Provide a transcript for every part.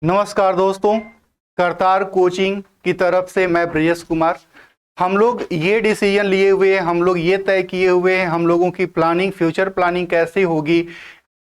नमस्कार दोस्तों, करतार कोचिंग की तरफ से मैं ब्रजेश कुमार। हम लोग ये डिसीजन लिए हुए हैं, हम लोग ये तय किए हुए हैं, हम लोगों की प्लानिंग, फ्यूचर प्लानिंग कैसे होगी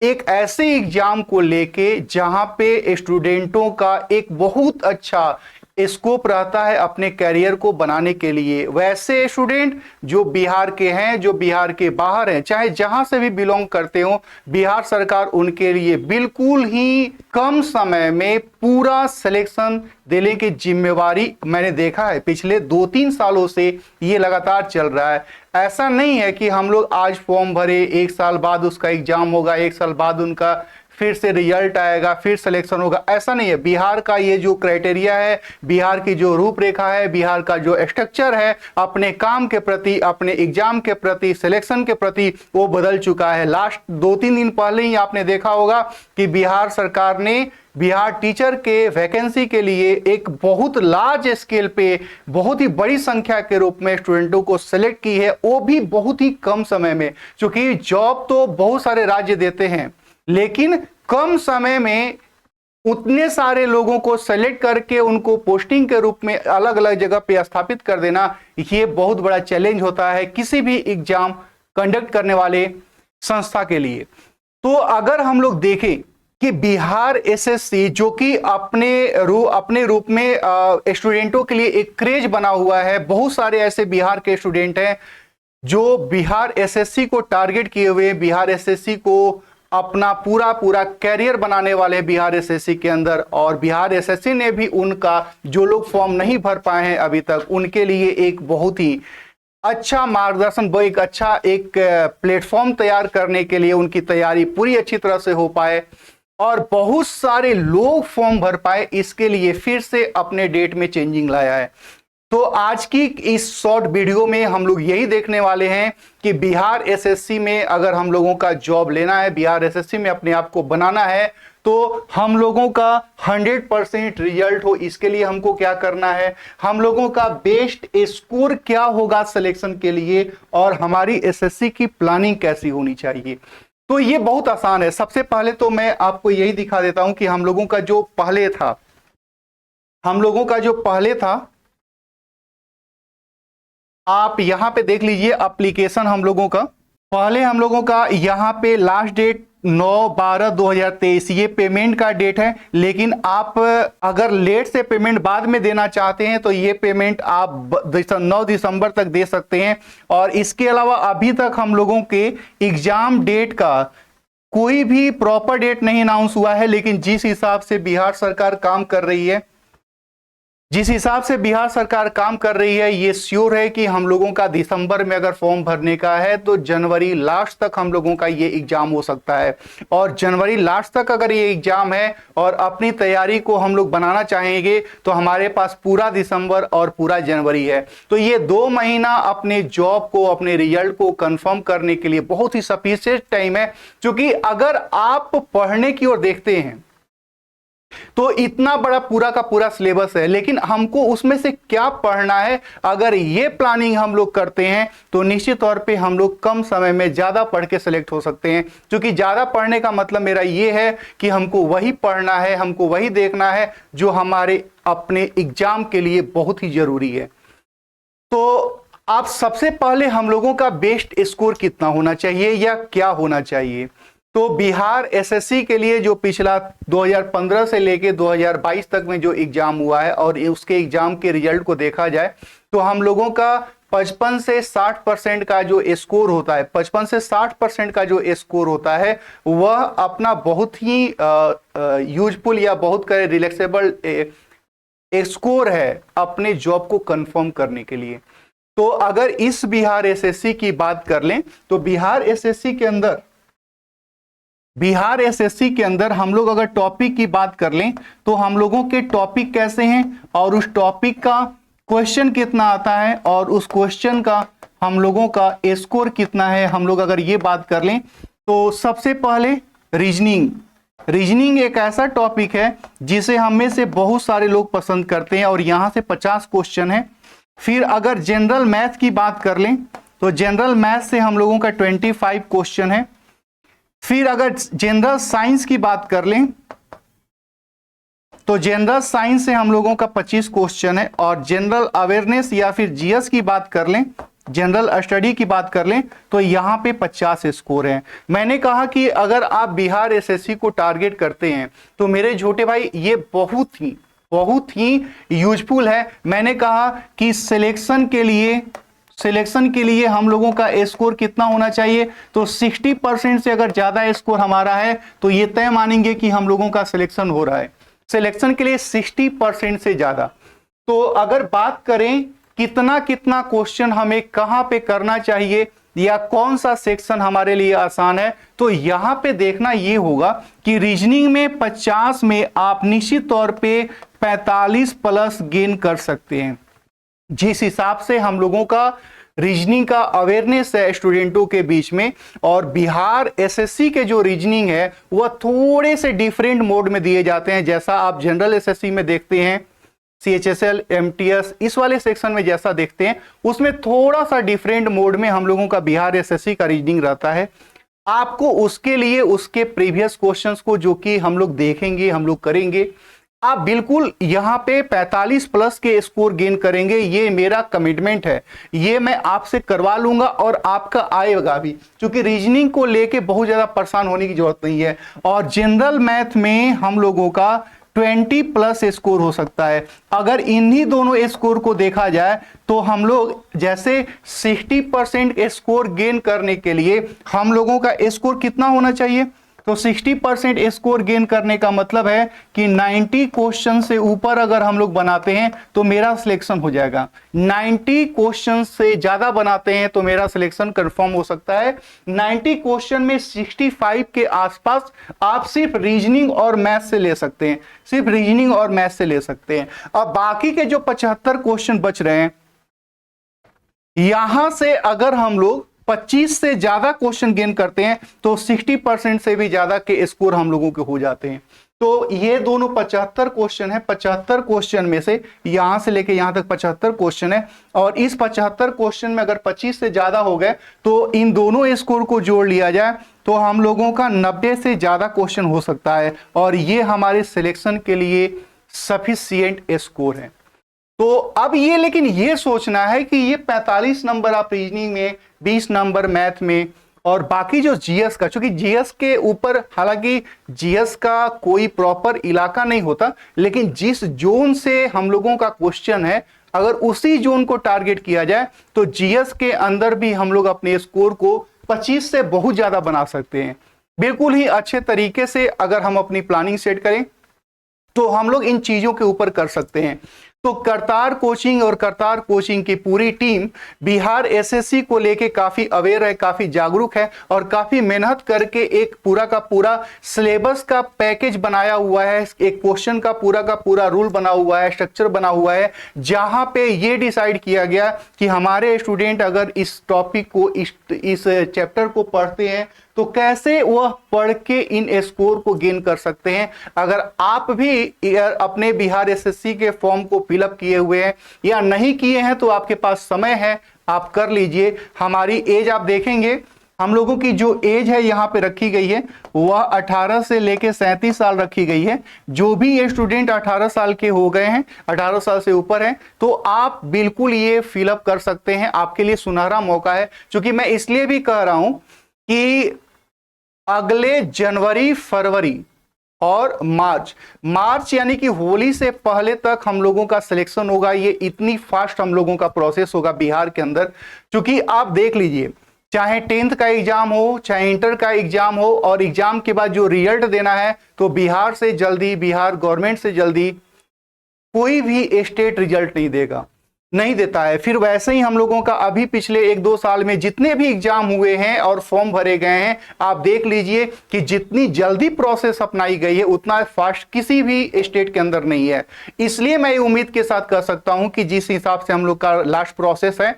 एक ऐसे एग्जाम को लेके जहां पे स्टूडेंटों का एक बहुत अच्छा स्कोप रहता है अपने करियर को बनाने के लिए। वैसे स्टूडेंट जो बिहार के हैं, जो बिहार के बाहर हैं, चाहे जहां से भी बिलोंग करते हो, बिहार सरकार उनके लिए बिल्कुल ही कम समय में पूरा सिलेक्शन देने की जिम्मेवारी मैंने देखा है। पिछले 2-3 सालों से ये लगातार चल रहा है। ऐसा नहीं है कि हम लोग आज फॉर्म भरे, 1 साल बाद उसका एग्जाम होगा, 1 साल बाद उनका फिर से रिजल्ट आएगा, फिर सिलेक्शन होगा, ऐसा नहीं है। बिहार का ये जो क्राइटेरिया है, बिहार की जो रूपरेखा है, बिहार का जो स्ट्रक्चर है अपने काम के प्रति, अपने एग्जाम के प्रति, सिलेक्शन के प्रति, वो बदल चुका है। लास्ट 2-3 दिन पहले ही आपने देखा होगा कि बिहार सरकार ने बिहार टीचर के वैकेंसी के लिए एक बहुत लार्ज स्केल पे, बहुत ही बड़ी संख्या के रूप में स्टूडेंटों को सिलेक्ट की है, वो भी बहुत ही कम समय में। क्योंकि जॉब तो बहुत सारे राज्य देते हैं, लेकिन कम समय में उतने सारे लोगों को सेलेक्ट करके उनको पोस्टिंग के रूप में अलग अलग जगह पे स्थापित कर देना, ये बहुत बड़ा चैलेंज होता है किसी भी एग्जाम कंडक्ट करने वाले संस्था के लिए। तो अगर हम लोग देखें कि बिहार एसएससी जो कि अपने रूप में स्टूडेंटों के लिए एक क्रेज बना हुआ है, बहुत सारे ऐसे बिहार के स्टूडेंट हैं जो बिहार एसएससी को टारगेट किए हुए, बिहार एसएससी को अपना पूरा कैरियर बनाने वाले बिहार एसएससी के अंदर। और बिहार एसएससी ने भी उनका, जो लोग फॉर्म नहीं भर पाए हैं अभी तक, उनके लिए एक बहुत ही अच्छा मार्गदर्शन, एक अच्छा प्लेटफॉर्म तैयार करने के लिए उनकी तैयारी पूरी अच्छी तरह से हो पाए और बहुत सारे लोग फॉर्म भर पाए, इसके लिए फिर से अपने डेट में चेंजिंग लाया है। तो आज की इस शॉर्ट वीडियो में हम लोग यही देखने वाले हैं कि बिहार एसएससी में अगर हम लोगों का जॉब लेना है, बिहार एसएससी में अपने आप को बनाना है, तो हम लोगों का 100% रिजल्ट हो, इसके लिए हमको क्या करना है, हम लोगों का बेस्ट स्कोर क्या होगा सिलेक्शन के लिए, और हमारी एसएससी की प्लानिंग कैसी होनी चाहिए। तो ये बहुत आसान है। सबसे पहले तो मैं आपको यही दिखा देता हूं कि हम लोगों का जो पहले था, आप यहां पे देख लीजिए एप्लीकेशन। हम लोगों का यहां पे लास्ट डेट 9/12/2023 ये पेमेंट का डेट है। लेकिन आप अगर लेट से पेमेंट बाद में देना चाहते हैं तो ये पेमेंट आप 9 दिसंबर तक दे सकते हैं। और इसके अलावा अभी तक हम लोगों के एग्जाम डेट का कोई भी प्रॉपर डेट नहीं अनाउंस हुआ है। लेकिन जिस हिसाब से बिहार सरकार काम कर रही है, ये श्योर है कि हम लोगों का दिसंबर में अगर फॉर्म भरने का है तो जनवरी लास्ट तक हम लोगों का ये एग्जाम हो सकता है। और जनवरी लास्ट तक अगर ये एग्जाम है और अपनी तैयारी को हम लोग बनाना चाहेंगे तो हमारे पास पूरा दिसंबर और पूरा जनवरी है। तो ये 2 महीना अपने जॉब को, अपने रिजल्ट को कंफर्म करने के लिए बहुत ही सफिशिएंट टाइम है। क्योंकि अगर आप पढ़ने की ओर देखते हैं तो इतना बड़ा पूरा का पूरा सिलेबस है, लेकिन हमको उसमें से क्या पढ़ना है, अगर ये प्लानिंग हम लोग करते हैं तो निश्चित तौर पे हम लोग कम समय में ज्यादा पढ़ के सिलेक्ट हो सकते हैं। क्योंकि ज्यादा पढ़ने का मतलब मेरा ये है कि हमको वही पढ़ना है, हमको वही देखना है जो हमारे अपने एग्जाम के लिए बहुत ही जरूरी है। तो आप सबसे पहले हम लोगों का बेस्ट स्कोर कितना होना चाहिए या क्या होना चाहिए। तो बिहार एसएससी के लिए जो पिछला 2015 से लेके 2022 तक में जो एग्जाम हुआ है और उसके एग्जाम के रिजल्ट को देखा जाए तो हम लोगों का 55 से 60% का जो स्कोर होता है, 55 से 60% का जो स्कोर होता है, वह अपना बहुत ही यूजफुल या बहुत रिलैक्सेबल स्कोर है अपने जॉब को कंफर्म करने के लिए। तो अगर इस बिहार एसएससी की बात कर लें तो बिहार एसएससी के अंदर हम लोग अगर टॉपिक की बात कर लें तो हम लोगों के टॉपिक कैसे हैं और उस टॉपिक का क्वेश्चन कितना आता है और उस क्वेश्चन का हम लोगों का स्कोर कितना है, हम लोग अगर ये बात कर लें तो सबसे पहले रीजनिंग एक ऐसा टॉपिक है जिसे हम में से बहुत सारे लोग पसंद करते हैं और यहां से 50 क्वेश्चन है। फिर अगर जनरल मैथ की बात कर लें तो जनरल मैथ से हम लोगों का 25 क्वेश्चन है। फिर अगर जनरल साइंस की बात कर लें तो जनरल साइंस से हम लोगों का 25 क्वेश्चन है, और जनरल अवेयरनेस या फिर जीएस की बात कर लें, जनरल स्टडी की बात कर लें, तो यहाँ पे 50 स्कोर हैं। मैंने कहा कि अगर आप बिहार एसएससी को टारगेट करते हैं तो मेरे छोटे भाई ये बहुत ही यूजफुल है। मैंने कहा कि सिलेक्शन के लिए हम लोगों का स्कोर कितना होना चाहिए, तो 60% से अगर ज्यादा स्कोर हमारा है तो ये तय मानेंगे कि हम लोगों का सिलेक्शन हो रहा है। सिलेक्शन के लिए 60% से ज्यादा। तो अगर बात करें कितना क्वेश्चन हमें कहां पे करना चाहिए या कौन सा सेक्शन हमारे लिए आसान है, तो यहां पे देखना ये होगा कि रीजनिंग में 50 में आप निश्चित तौर पे 45 प्लस गेन कर सकते हैं। जिस हिसाब से हम लोगों का रीजनिंग का अवेयरनेस है स्टूडेंटों के बीच में, और बिहार एसएससी के जो रीजनिंग है वह थोड़े से डिफरेंट मोड में दिए जाते हैं। जैसा आप जनरल एसएससी में देखते हैं, सीएचएसएल, एमटीएस, इस वाले सेक्शन में जैसा देखते हैं, उसमें थोड़ा सा डिफरेंट मोड में हम लोगों का बिहार एसएससी का रीजनिंग रहता है। आपको उसके लिए उसके प्रीवियस क्वेश्चंस को जो कि हम लोग देखेंगे, हम लोग करेंगे, आप बिल्कुल यहां पे 45 प्लस के स्कोर गेन करेंगे, ये मेरा कमिटमेंट है। ये मैं आपसे करवा लूंगा और आपका आएगा भी, क्योंकि रीजनिंग को लेके बहुत ज्यादा परेशान होने की जरूरत नहीं है। और जनरल मैथ में हम लोगों का 20 प्लस स्कोर हो सकता है। अगर इन्हीं दोनों स्कोर को देखा जाए तो हम लोग जैसे 60% स्कोर गेन करने के लिए हम लोगों का स्कोर कितना होना चाहिए, तो 60% स्कोर गेन करने का मतलब है कि 90 क्वेश्चन से ऊपर अगर हम लोग बनाते हैं तो मेरा सिलेक्शन हो जाएगा। 90 क्वेश्चन से ज्यादा बनाते हैं तो मेरा सिलेक्शन कंफर्म हो सकता है। 90 क्वेश्चन में 65 के आसपास आप सिर्फ रीजनिंग और मैथ से ले सकते हैं, सिर्फ रीजनिंग और मैथ से ले सकते हैं। अब बाकी के जो 75 क्वेश्चन बच रहे हैं, यहां से अगर हम लोग 25 से ज्यादा क्वेश्चन गेन करते हैं तो 60% से भी ज्यादा के स्कोर हम लोगों के हो जाते हैं। तो ये दोनों 75 क्वेश्चन है। 75 क्वेश्चन में से यहां से लेके यहां तक 75 क्वेश्चन है, और इस 75 क्वेश्चन में अगर 25 से ज्यादा हो गए तो इन दोनों स्कोर को जोड़ लिया जाए तो हम लोगों का 90 से ज्यादा क्वेश्चन हो सकता है, और ये हमारे सिलेक्शन के लिए सफिशिएंट स्कोर है। तो अब ये लेकिन ये सोचना है कि ये 45 नंबर आप रीजनिंग में, 20 नंबर मैथ में, और बाकी जो जीएस का, क्योंकि जीएस के ऊपर, हालांकि जीएस का कोई प्रॉपर इलाका नहीं होता, लेकिन जिस जोन से हम लोगों का क्वेश्चन है अगर उसी जोन को टारगेट किया जाए तो जीएस के अंदर भी हम लोग अपने स्कोर को 25 से बहुत ज्यादा बना सकते हैं। बिल्कुल ही अच्छे तरीके से अगर हम अपनी प्लानिंग सेट करें तो हम लोग इन चीजों के ऊपर कर सकते हैं। तो करतार कोचिंग और करतार कोचिंग की पूरी टीम बिहार एसएससी को लेके काफी अवेयर है, काफी जागरूक है, और काफी मेहनत करके एक पूरा का पूरा सिलेबस का पैकेज बनाया हुआ है, एक क्वेश्चन का पूरा रूल बना हुआ है, स्ट्रक्चर बना हुआ है, जहां पे ये डिसाइड किया गया कि हमारे स्टूडेंट अगर इस टॉपिक को, इस चैप्टर को पढ़ते हैं तो कैसे वह पढ़ के इन स्कोर को गेन कर सकते हैं। अगर आप भी अपने बिहार एसएससी के फॉर्म को फिलअप किए हुए हैं या नहीं किए हैं तो आपके पास समय है, आप कर लीजिए। हमारी एज आप देखेंगे, हम लोगों की जो एज है यहाँ पे रखी गई है वह 18 से लेके 37 साल रखी गई है। जो भी ये स्टूडेंट 18 साल के हो गए हैं, 18 साल से ऊपर हैं, तो आप बिल्कुल ये फिलअप कर सकते हैं। आपके लिए सुनहरा मौका है, क्योंकि मैं इसलिए भी कह रहा हूं कि अगले जनवरी, फरवरी और मार्च यानी कि होली से पहले तक हम लोगों का सिलेक्शन होगा। ये इतनी फास्ट हम लोगों का प्रोसेस होगा बिहार के अंदर, क्योंकि आप देख लीजिए, चाहे 10th का एग्जाम हो, चाहे इंटर का एग्जाम हो, और एग्जाम के बाद जो रिजल्ट देना है, तो बिहार से जल्दी, बिहार गवर्नमेंट से जल्दी कोई भी स्टेट रिजल्ट नहीं देता है। फिर वैसे ही हम लोगों का अभी पिछले 1-2 साल में जितने भी एग्जाम हुए हैं और फॉर्म भरे गए हैं, आप देख लीजिए कि जितनी जल्दी प्रोसेस अपनाई गई है उतना फास्ट किसी भी स्टेट के अंदर नहीं है। इसलिए मैं उम्मीद के साथ कह सकता हूं कि जिस हिसाब से हम लोग का लास्ट प्रोसेस है,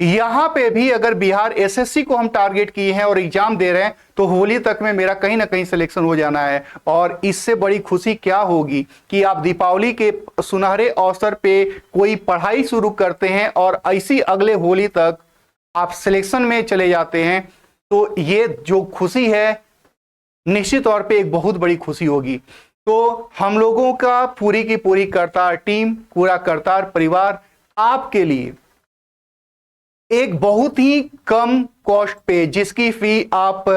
यहां पे भी अगर बिहार एसएससी को हम टारगेट किए हैं और एग्जाम दे रहे हैं तो होली तक में मेरा कहीं ना कहीं सिलेक्शन हो जाना है। और इससे बड़ी खुशी क्या होगी कि आप दीपावली के सुनहरे अवसर पे कोई पढ़ाई शुरू करते हैं और ऐसी अगले होली तक आप सिलेक्शन में चले जाते हैं, तो ये जो खुशी है निश्चित तौर पे एक बहुत बड़ी खुशी होगी। तो हम लोगों का पूरी की पूरी करतार टीम, पूरा करतार परिवार आपके लिए एक बहुत ही कम कॉस्ट पे, जिसकी फी आप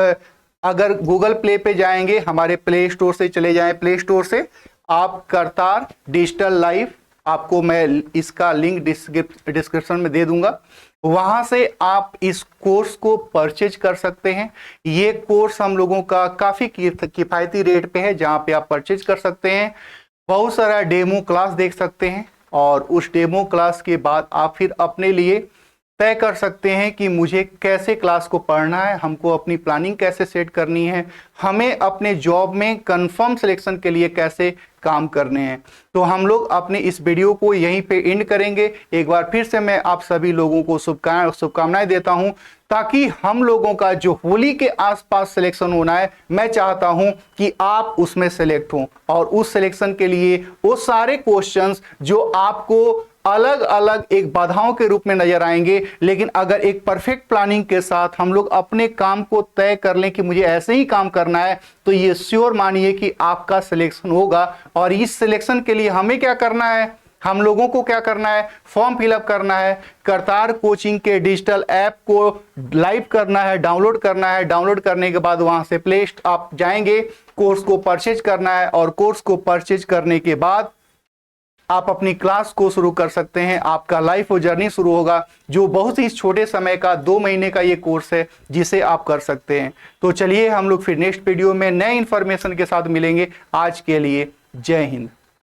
अगर गूगल प्ले पे जाएंगे, हमारे प्ले स्टोर से चले जाएं, प्ले स्टोर से आप करतार डिजिटल लाइफ, आपको मैं इसका लिंक डिस्क्रिप्शन में दे दूंगा, वहां से आप इस कोर्स को परचेज कर सकते हैं। ये कोर्स हम लोगों का काफी किफायती रेट पे है, जहां पे आप परचेज कर सकते हैं। बहुत सारा डेमो क्लास देख सकते हैं और उस डेमो क्लास के बाद आप फिर अपने लिए तय कर सकते हैं कि मुझे कैसे क्लास को पढ़ना है, हमको अपनी प्लानिंग कैसे सेट करनी है, हमें अपने जॉब में कंफर्म सिलेक्शन के लिए कैसे काम करने हैं। तो हम लोग अपने इस वीडियो को यहीं पे एंड करेंगे। एक बार फिर से मैं आप सभी लोगों को शुभकामनाएं देता हूं, ताकि हम लोगों का जो होली के आसपास सिलेक्शन होना है, मैं चाहता हूं कि आप उसमें सेलेक्ट हों, और उस सिलेक्शन के लिए वो सारे क्वेश्चंस जो आपको अलग अलग एक बाधाओं के रूप में नजर आएंगे, लेकिन अगर एक परफेक्ट प्लानिंग के साथ हम लोग अपने काम को तय कर लें कि मुझे ऐसे ही काम करना है, तो ये श्योर मानिए कि आपका सिलेक्शन होगा। और इस सिलेक्शन के लिए हमें क्या करना है, हम लोगों को क्या करना है, फॉर्म फिलअप करना है, करतार कोचिंग के डिजिटल ऐप को लाइव करना है, डाउनलोड करना है। डाउनलोड करने के बाद वहां से प्ले आप जाएंगे, कोर्स को परचेज करना है, और कोर्स को परचेज करने के बाद आप अपनी क्लास को शुरू कर सकते हैं। आपका लाइफ और जर्नी शुरू होगा, जो बहुत ही छोटे समय का 2 महीने का ये कोर्स है, जिसे आप कर सकते हैं। तो चलिए हम लोग फिर नेक्स्ट वीडियो में नए इंफॉर्मेशन के साथ मिलेंगे। आज के लिए जय हिंद।